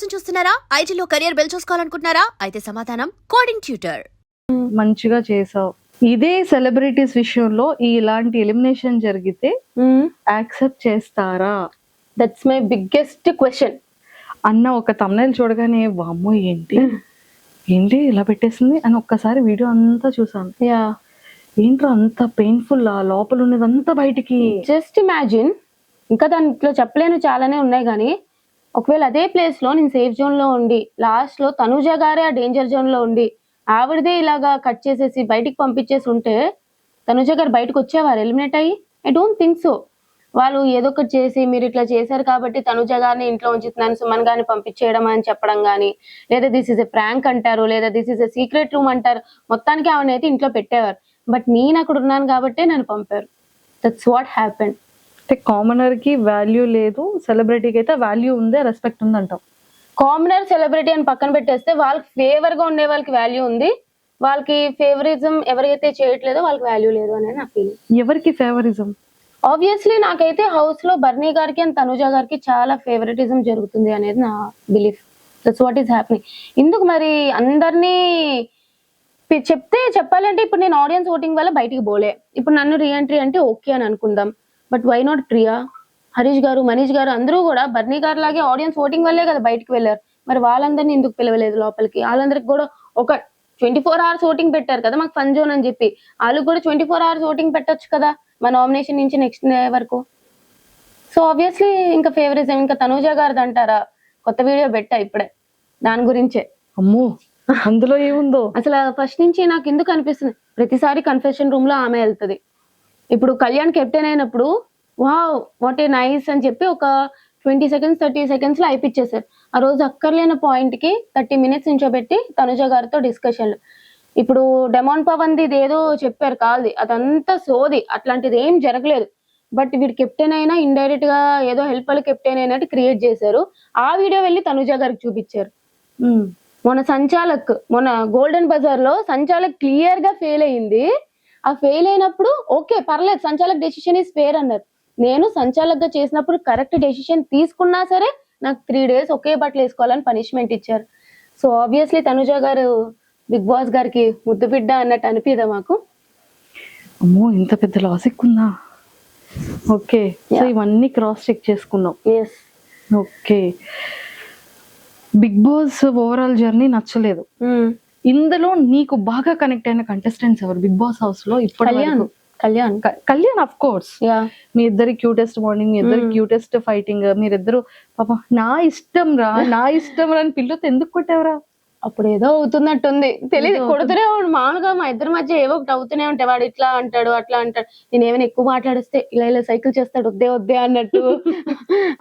కోసం చూస్తున్నారా? ఐటీలో కెరియర్ బిల్డ్ చూసుకోవాలనుకుంటున్నారా? అయితే సమాధానం కోడింగ్ ట్యూటర్. మంచిగా చేసావు. ఇదే సెలబ్రిటీస్ విషయంలో ఇలాంటి ఎలిమినేషన్ జరిగితే యాక్సెప్ట్ చేస్తారా? దట్స్ మై బిగ్గెస్ట్ క్వశ్చన్ అన్న ఒక తమ్నైల్ చూడగానే వామ్మో ఏంటి ఏంటి ఇలా పెట్టేసింది అని ఒక్కసారి వీడియో అంతా చూసాను. యా ఏంట్రా అంత పెయిన్ఫుల్, ఆ లోపల ఉన్నదంతా బయటికి. జస్ట్ ఇమాజిన్, ఇంకా దాంట్లో చెప్పలేను చాలానే ఉన్నాయి కానీ ఒకవేళ అదే ప్లేస్ లో నేను సేఫ్ జోన్ లో ఉండి లాస్ట్ లో తనుజ గారే ఆ డేంజర్ జోన్ లో ఉండి ఆవిడదే ఇలాగా కట్ చేసేసి బయటికి పంపించేసి ఉంటే తనుజ గారు బయటకు వచ్చేవారు ఎలిమినేట్ అయ్యి? I don't think so. వాళ్ళు ఏదో ఒకటి చేసి మీరు ఇట్లా చేశారు కాబట్టి తనుజ గారిని ఇంట్లో ఉంచుతున్నాను, సుమన్ గారిని పంపించేయడం అని చెప్పడం కానీ, లేదా దిస్ ఇస్ ఎ ప్రాంక్ అంటారు, లేదా this is a secret room అంటారు. మొత్తానికి ఆవిడ అయితే ఇంట్లో పెట్టేవారు. బట్ నేను అక్కడ ఉన్నాను కాబట్టి నన్ను పంపారు. That's what happened. అంటే కామనర్ కి వాల్యూ లేదు, సెలబ్రిటీకి అయితే వాల్యూ ఉంది, రెస్పెక్ట్ ఉంది అంటాం. కామనర్ సెలబ్రిటీ అని పక్కన పెట్టేస్తే వాళ్ళకి ఫేవర్ గా ఉండే వాళ్ళకి వాల్యూ ఉంది, వాళ్ళకి ఫేవరిజం ఎవరైతే చేయట్లేదో వాళ్ళకి వాల్యూ లేదు అనేది నా ఫీలింగ్. ఎవరికి ఫేవరిజం? ఆబ్వియస్లీ నాకైతే హౌస్ లో బర్నీ గారికి అండ్ తనుజ గారికి చాలా ఫేవరెటిజం జరుగుతుంది అనేది నా belief. That's what is happening. ఎందుకు మరి అందరినీ చెప్పాలంటే ఇప్పుడు నేను ఆడియన్స్ ఓటింగ్ వల్ల బయటికి పోలే, ఇప్పుడు నన్ను రీఎంట్రీ అంటే ఓకే అని అనుకుందాం. But why not Priya, Harish garu, Manish గారు అందరూ కూడా బర్నీ గారు లాగే ఆడియన్స్ ఓటింగ్ వల్లే కదా బయటకు వెళ్ళారు. మరి వాళ్ళందరినీ ఎందుకు పిలవలేదు లోపలికి? వాళ్ళందరికి కూడా ఒక 24 hours ఓటింగ్ పెట్టారు కదా మాకు ఫన్ జోన్ అని చెప్పి, వాళ్ళకి కూడా 24 hours ఓటింగ్ పెట్టొచ్చు కదా మా నామినేషన్ నుంచి నెక్స్ట్ డే వరకు. సో ఆబ్వియస్లీ ఇంకా ఫేవరిజం ఇంకా తనూజ గారిది అంటారా? కొత్త వీడియో పెట్టా ఇప్పుడే దాని గురించే. అమ్మో అందులో ఏముందో అసలు ఫస్ట్ నుంచి నాకు ఎందుకు అనిపిస్తుంది, ప్రతిసారి కన్ఫెషన్ రూమ్ లో ఆమె వెళ్తుంది. ఇప్పుడు కళ్యాణ్ కెప్టెన్ అయినప్పుడు వావ్ వాట్ ఏ నైస్ అని చెప్పి ఒక 20 seconds 30 seconds లో అయిపిచ్చేసారు. ఆ రోజు అక్కర్లేని పాయింట్ కి 30 minutes నించోబెట్టి తనుజ గారితో డిస్కషన్లు. ఇప్పుడు డెమాన్ పవన్ ది ఏదో చెప్పారు కాల్ది, అదంతా సోది, అట్లాంటిది ఏం జరగలేదు. బట్ వీడు కెప్టెన్ అయినా ఇండైరెక్ట్ గా ఏదో హెల్ప్ వాళ్ళు కెప్టెన్ అయినట్టు క్రియేట్ చేశారు. ఆ వీడియో వెళ్ళి తనుజ గారికి చూపించారు. మొన్న గోల్డెన్ బజార్ లో సంచాలక్ క్లియర్ గా ఫెయిల్ అయింది. ఆ ఫెయిల్ అయినప్పుడు ఓకే పర్లేదు, సంచాలక్ డెసిషన్ ఈస్ ఫేర్ అన్నారు. నేను సంచాలక్ గా చేసినప్పుడు కరెక్ట్ డెసిషన్ తీసుకున్నా సరే నాకు 3 days ఒకే బట్టలు వేసుకోవాలని పనిష్మెంట్ ఇచ్చారు. సో ఆబ్వియస్లీ తనుజ గారు బిగ్ బాస్ గారికి ముద్దు బిడ్డ అన్నట్టు అనిపిదా మాకు? అమ్మో ఇంత పెద్ద లాజిక్ ఉందా? ఓకే, సో ఇవన్నీ క్రాస్ చెక్ చేసుకున్నాం. Yes. Okay, big boss overall journey నచ్చలేదు. ఇందులో నీకు బాగా కనెక్ట్ అయిన కంటెస్టెంట్స్ ఎవరు బిగ్ బాస్ హౌస్ లో? ఇప్పుడు కళ్యాణ్ ఆఫ్ కోర్స్. మీ ఇద్దరి క్యూటెస్ట్ మార్నింగ్, మీ ఇద్దరి క్యూటెస్ట్ ఫైటింగ్, మీరిద్దరు పాప నా ఇష్టం రా అని పిల్లతో ఎందుకు కొట్టావరా? అప్పుడు ఏదో అవుతున్నట్టుంది తెలియదు, కొడుతూనే మామూలుగా మా ఇద్దరి మధ్య ఏవో ఒకటి అవుతూనే ఉంటాయి. వాడు ఇట్లా అంటాడు అట్లా అంటాడు, నేను ఏమైనా ఎక్కువ మాట్లాడిస్తే ఇలా సైకిల్ చేస్తాడు వద్దే అన్నట్టు.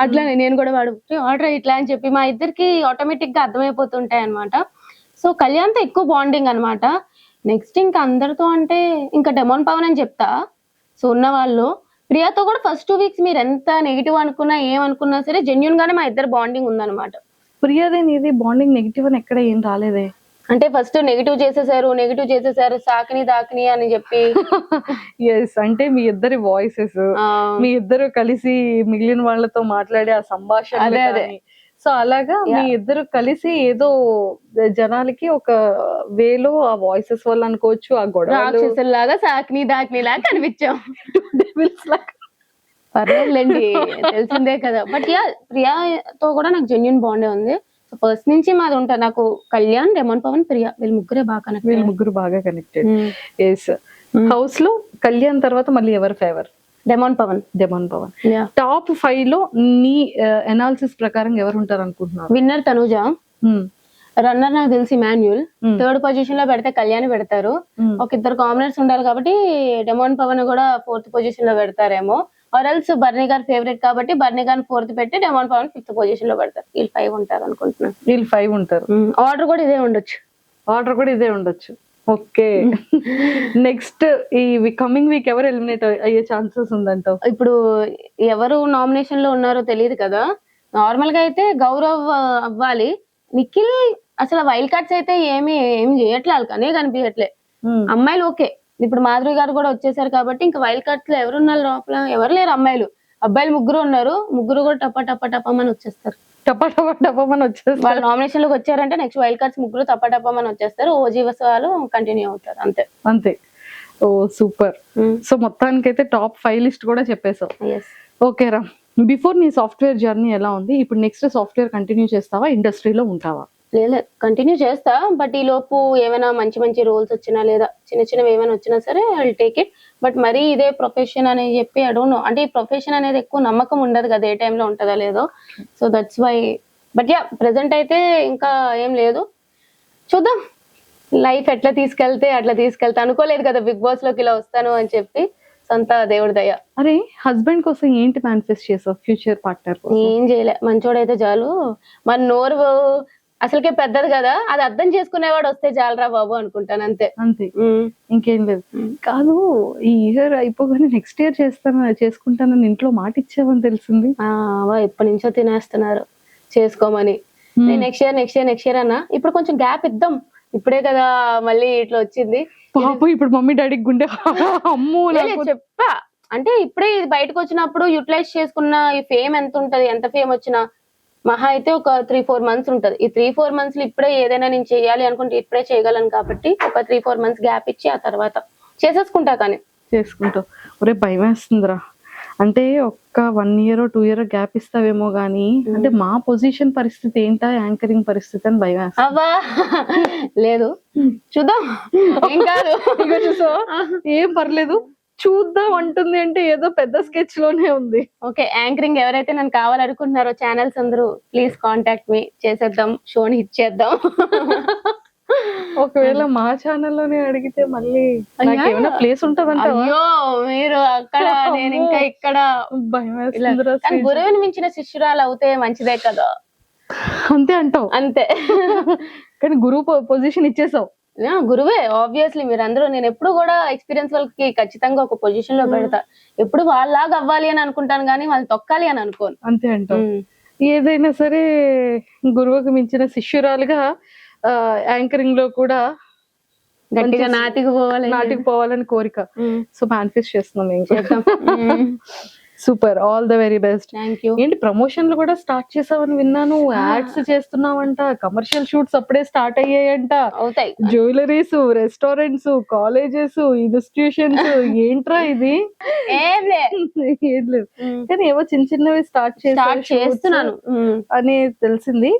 అట్లానే నేను కూడా వాడు ఆర్డర్ ఇట్లా అని చెప్పి మా ఇద్దరికి ఆటోమేటిక్ గా అర్థమైపోతుంటాయి అనమాట. సో కళ్యాణ్తో ఎక్కువ బాండింగ్ అనమాట. నెక్స్ట్ ఇంకా అందరితో అంటే ఇంకా డెమాన్ పవన్ అని చెప్తా. సో ఉన్న వాళ్ళు ప్రియాతో కూడా ఫస్ట్ 2 weeks మీరు ఎంత నెగిటివ్ అనుకున్నా ఏమనుకున్నా సరే జెన్యున్ గానే మా ఇద్దరు బాండింగ్ ఉందన్నమాట. ప్రియాదే నీది బాండింగ్ నెగిటివ్ అని ఎక్కడ ఏం రాలేదే. అంటే ఫస్ట్ నెగిటివ్ చేసేసారు సాకిని అని చెప్పి. ఎస్, అంటే మీ ఇద్దరి వాయిసెస్, మీ ఇద్దరు కలిసి మిగిలిన వాళ్ళతో మాట్లాడే ఆ సంభాషణ, సో అలాగా మీ ఇద్దరు కలిసి ఏదో జనాలకి ఒక వేలో ఆ వాయిసెస్ వల్ల అనుకోవచ్చు, ఆ గొడవ లాగా సాకిని లాగా కనిపించాం. పర్లేదులేండి తెలిసిందే కదా. బట్ ప్రియాతో కూడా నాకు జెన్యున్ బాండే ఉంది. సో ఫస్ట్ నుంచి మాది ఉంటారు. నాకు కళ్యాణ్, డెమాన్ పవన్, ప్రియా వీళ్ళు ముగ్గురు బాగా కనెక్టెడ్. ఎస్, హౌస్ లో కళ్యాణ్ తర్వాత మళ్ళీ ఎవరు ఫేవర్? డెమాన్ పవన్. టాప్ 5 లో నీ అనాలిసిస్ ప్రకారం ఎవరు ఉంటారు అనుకుంటున్నారు? విన్నర్ తనుజ, రన్నర్ నాకు తెలిసి మాన్యుల్, 3rd పొజిషన్ లో పెడితే కళ్యాణ్ పెడతారు. ఒక 2 కామనర్స్ ఉండాలి కాబట్టి డెమాన్ పవన్ కూడా 4th పొజిషన్ లో పెడతారేమో. ఆర్ఎల్స్ బర్నీ గారు ఫేవరెట్ కాబట్టి బర్నీ గారిని 4th పెట్టి డెమాన్ పవన్ 5th పొజిషన్ లో పెడతారు. వీళ్ళు 5 ఉంటారు అనుకుంటున్నాను. వీళ్ళు 5 ఉంటారు. ఆర్డర్ కూడా ఇదే ఉండొచ్చు. ఓకే, నెక్స్ట్ ఈ కమింగ్ వీక్ ఎవరు ఎలిమినేట్ అయ్యే ఛాన్సెస్ ఉందంటావు? ఇప్పుడు ఎవరు నామినేషన్ లో ఉన్నారో తెలియదు కదా. నార్మల్ గా అయితే గౌరవ్ అవ్వాలి. నిఖిల్ అసలు వైల్డ్ కార్డ్స్ అయితే ఏం చేయట్లేదు, కానీ కనిపించట్లే. అమ్మాయిలు ఓకే, ఇప్పుడు మాధురి గారు కూడా వచ్చేసారు కాబట్టి ఇంకా వైల్డ్ కార్డ్స్ లో ఎవరున్నారు లోపల? ఎవరు లేరు అమ్మాయిలు. అబ్బాయిలు 3 ఉన్నారు. 3 కూడా టప్పమని వచ్చేస్తారు. టపాటపని వచ్చేస్తారు. వాళ్ళు నామినేషన్ లోకి వచ్చారంటే నెక్స్ట్ వైల్డ్ కార్డ్స్ ముగ్గురు తప్పటప్పమని వచ్చేస్తారు, ఓజీవస్ వాళ్ళు కంటిన్యూ అవుతారు అంతే. అంతే. ఓ సూపర్. సో మొత్తానికైతే టాప్ 5 లిస్ట్ కూడా చెప్పేసావు. ఓకే రా, బిఫోర్ నీ సాఫ్ట్వేర్ జర్నీ ఎలా ఉంది, ఇప్పుడు నెక్స్ట్ సాఫ్ట్వేర్ కంటిన్యూ చేస్తావా, ఇండస్ట్రీలో ఉంటావా? లేదు కంటిన్యూ చేస్తా, బట్ ఈ లోపు ఏమైనా మంచి మంచి రోల్స్ వచ్చినా లేదా చిన్న చిన్నవి ఏమైనా వచ్చినా సరే I will take it. But మరీ ఇదే ప్రొఫెషన్ అని చెప్పి ఐ డోంట్ నో, అంటే ఈ ప్రొఫెషన్ అనేది ఎక్కువ నమ్మకం ఉండదు కదా ఏ టైంలో ఉంటుందో లేదో. So that's why. But yeah present అయితే ఇంకా ఏం లేదు, చూద్దాం లైఫ్ ఎట్లా తీసుకెళ్తే అట్లా తీసుకెళ్తా. అనుకోలేదు కదా బిగ్ బాస్ లోకి ఇలా వస్తాను అని చెప్పి, సొంత దేవుడి దయ. అరే హస్బెండ్ కోసం ఏంటి మేనిఫెస్ట్ చేసావు, ఫ్యూచర్ పార్ట్నర్? ఏం చేయలే, మంచోడైతే చాలు. మన నోరు అసలుకే పెద్దది కదా, అది అర్థం చేసుకునేవాడు వస్తే చాలరా బాబు అనుకుంటాను అంతే. అంతే, ఇంకేం లేదు. కాదు, ఈ ఇయర్ అయిపోగానే నెక్స్ట్ ఇయర్ చేసుకుంటానని ఇంట్లో మాట ఇచ్చావని తెలిసింది. ఎప్పటి నుంచో తినేస్తున్నారు చేసుకోమని. నేను నెక్స్ట్ ఇయర్ అన్నా, ఇప్పుడు కొంచెం గ్యాప్ ఇద్దాం, ఇప్పుడే కదా మళ్ళీ ఇట్లా వచ్చింది. పాపం ఇప్పుడు మమ్మీ డాడీకి గుండె అమ్మో చెప్పా, అంటే ఇప్పుడే ఇది బయటకు వచ్చినప్పుడు యూటిలైజ్ చేసుకున్న ఈ ఫేమ్ ఎంత ఉంటది, ఎంత ఫేమ్ వచ్చినా మహా అయితే ఒక 3-4 మంత్స్ ఉంటది. ఈ 3-4 మంత్స్ లో ఇప్పుడే ఏదైనా నేను చేయాలి అనుకుంటే ఇప్పుడే చేయగలను కాబట్టి ఒక 3-4 మంత్స్ గ్యాప్ ఇచ్చి ఆ తర్వాత చేసేసుకుంటా. కానీ చేసుకుంటావు. ఒరే భయం వేస్తుందిరా, అంటే ఒక్క 1 year 2 year గ్యాప్ ఇస్తావేమో గానీ, అంటే మా పొజిషన్ పరిస్థితి ఏంటా, యాంకరింగ్ పరిస్థితి అని భయం వేస్తా. అవ్వా లేదు, చూద్దాం, ఏం కాదు. ఏం పర్లేదు, చూద్దాం అంటుంది అంటే ఏదో పెద్ద స్కెచ్ లోనే ఉంది. ఓకే, యాంకరింగ్ ఎవరైతే నన్ను కావాలనుకుంటున్నారో ఛానల్స్ అందరూ ప్లీజ్ కాంటాక్ట్ మీ, చేసేద్దాం, షోని ఇచ్చేద్దాం. ఒకవేళ మా ఛానల్లోనే అడిగితే మళ్ళీ ఏమైనా ప్లేస్ ఉంటదంట? అయ్యో మీరు అక్కడ నేను ఇంకా ఇక్కడ. భయం వేస్తుందిరా. గురువుని మించిన శిష్యురాలు అవుతే మంచిదే కదా. అంతే అంటావు? అంతే. కానీ గురువు పొజిషన్ ఇచ్చేసావు. గురువే ఆబ్వియస్లీ. మీరందరూ, నేను ఎప్పుడు కూడా ఎక్స్పీరియన్స్ వాళ్ళకి ఖచ్చితంగా ఒక పొజిషన్ లో పెడతా. ఎప్పుడు వాళ్ళలాగా అవ్వాలి అని అనుకుంటాను కానీ వాళ్ళు తొక్కాలి అని అనుకోను. అంతే అంటావు? ఏదైనా సరే గురువుకి మించిన శిష్యురాలుగా యాంకరింగ్ లో కూడా గట్టిగా నాటికి పోవాలని కోరిక. సో మేనిఫెస్ట్ చేస్తున్నాం. Super, all the very best. Thank you. ఏంటి ప్రమోషన్లు కూడా స్టార్ట్ చేసావని విన్నాను, యాడ్స్ చేస్తున్నావంట, కమర్షియల్ షూట్స్ అప్పుడే స్టార్ట్ అయ్యాయంట. అవుతాయి. జ్యువెలరీస్, రెస్టారెంట్స్, కాలేజెస్, ఇన్స్టిట్యూషన్స్, ఏంట్రా ఇది? ఏం లేదు కానీ ఏవో చిన్న చిన్నవి స్టార్ట్ చేస్తున్నాను అని తెలిసింది.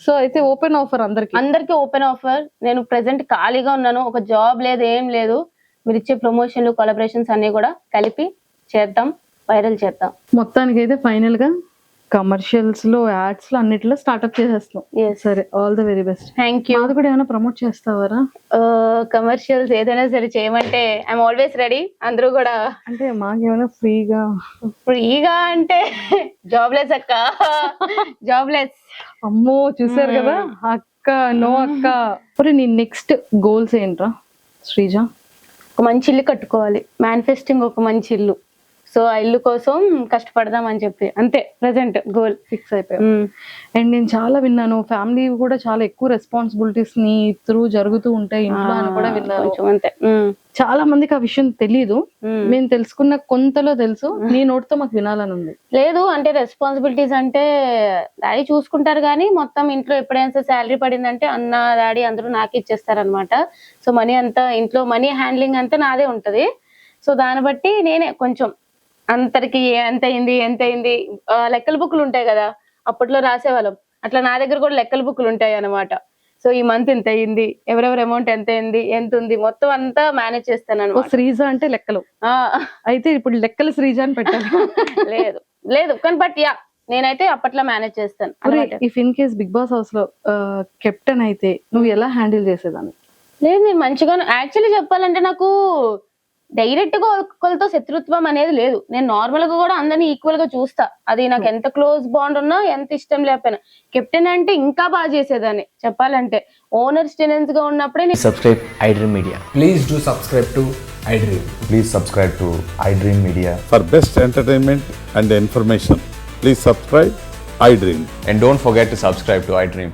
సో అయితే ఓపెన్ ఆఫర్ అందరికి ఓపెన్ ఆఫర్. నేను ప్రెసెంట్ ఖాళీగా ఉన్నాను, ఒక జాబ్ లేదు, ఏం లేదు. మీరు ఇచ్చే ప్రమోషన్లు, కొలాబరేషన్స్ అన్ని కూడా కలిపి చేద్దాం, వైరల్ చేద్దాం. మొత్తానికి అయితే ఫైనల్ గా కమర్షియల్స్ లో, యాడ్స్ లో, అన్నిట్లో స్టార్ట్అప్ చేసేస్తాం. సరే, all the very best. Thank you. అది కూడా ఏమైనా ప్రమోట్ చేస్తావారా? కమర్షియల్స్ ఏదైనా సరే చేయమంటే ఐఎమ్ ఆల్వేస్ రెడీ. అందరూ కూడా. అంటే మాకేమైనా ఫ్రీగా అంటే జాబ్లెస్ అక్క, జాబ్లెస్. అమ్మో చూసారు కదా అక్క, నో అక్క. మరి నీ నెక్స్ట్ గోల్స్ ఏంట్రా శ్రీజ? ఒక మంచి ఇల్లు కట్టుకోవాలి, మేనిఫెస్టింగ్ ఒక మంచి ఇల్లు. సో ఆ ఇల్లు కోసం కష్టపడదాం అని చెప్పి అంతే ప్రెసెంట్ గోల్ ఫిక్స్ అయిపోయాం. అండ్ నేను చాలా విన్నాను, ఫ్యామిలీ కూడా చాలా ఎక్కువ రెస్పాన్సిబిలిటీస్ ని త్రూ జరుగుతూ ఉంటాయి ఇంట్లో అని కూడా విన్నాను. అంతే, చాలా మందికి ఆ విషయం తెలీదు. మేము తెలుసుకున్న కొంతలో తెలుసు, నీ నోటితో మాకు వినాలని ఉంది. లేదు అంటే రెస్పాన్సిబిలిటీస్ అంటే డాడీ చూసుకుంటారు కానీ మొత్తం ఇంట్లో ఎప్పుడైనా శాలరీ పడిందంటే అన్న, డాడీ అందరూ నాకే ఇచ్చేస్తారనమాట. సో మనీ అంతా ఇంట్లో, మనీ హ్యాండ్లింగ్ అంతా నాదే ఉంటది. సో దాన్ని బట్టి నేనే కొంచెం అందరికి ఎంత అయింది లెక్కల బుక్లు ఉంటాయి కదా, అప్పట్లో రాసేవాళ్ళం, అట్లా నా దగ్గర కూడా లెక్కల బుక్లు ఉంటాయి అనమాట. సో ఈ మంత్ ఎంత అయింది, ఎవరెవరు అమౌంట్ ఎంత అయింది, ఎంత ఉంది, మొత్తం అంతా మేనేజ్ చేస్తాను. శ్రీజ అంటే లెక్కలు. అయితే ఇప్పుడు లెక్కలు శ్రీజ అని పెట్టాలి. లేదు కానీ బట్ యా నేనైతే అప్పట్లో మేనేజ్ చేస్తాను. If in case big boss house లో కెప్టెన్ అయితే నువ్వు ఎలా హ్యాండిల్ చేసేదాన్ని? లేదు, నేను మంచిగా, యాక్చువల్లీ చెప్పాలంటే నాకు డైరెక్ట్ గా ఒకరితో శత్రుత్వం అనేది లేదు. నేను నార్మల్ గా కూడా అందరినీ ఈక్వల్ గా చూస్తా. అది నాకు ఎంత క్లోజ్ బాండ్ ఉన్నా, ఎంత ఇష్టం లేకపోయినా. కెప్టెన్ అంటే ఇంకా బాగా చేసేదాన్ని చెప్పాలంటే. ఓనర్ స్టెనెన్స్ గా ఉన్నప్పుడే subscribe iDream Media. Please do subscribe to iDream. Please subscribe to iDream Media. For best entertainment and information, please subscribe iDream. And don't forget to subscribe to iDream.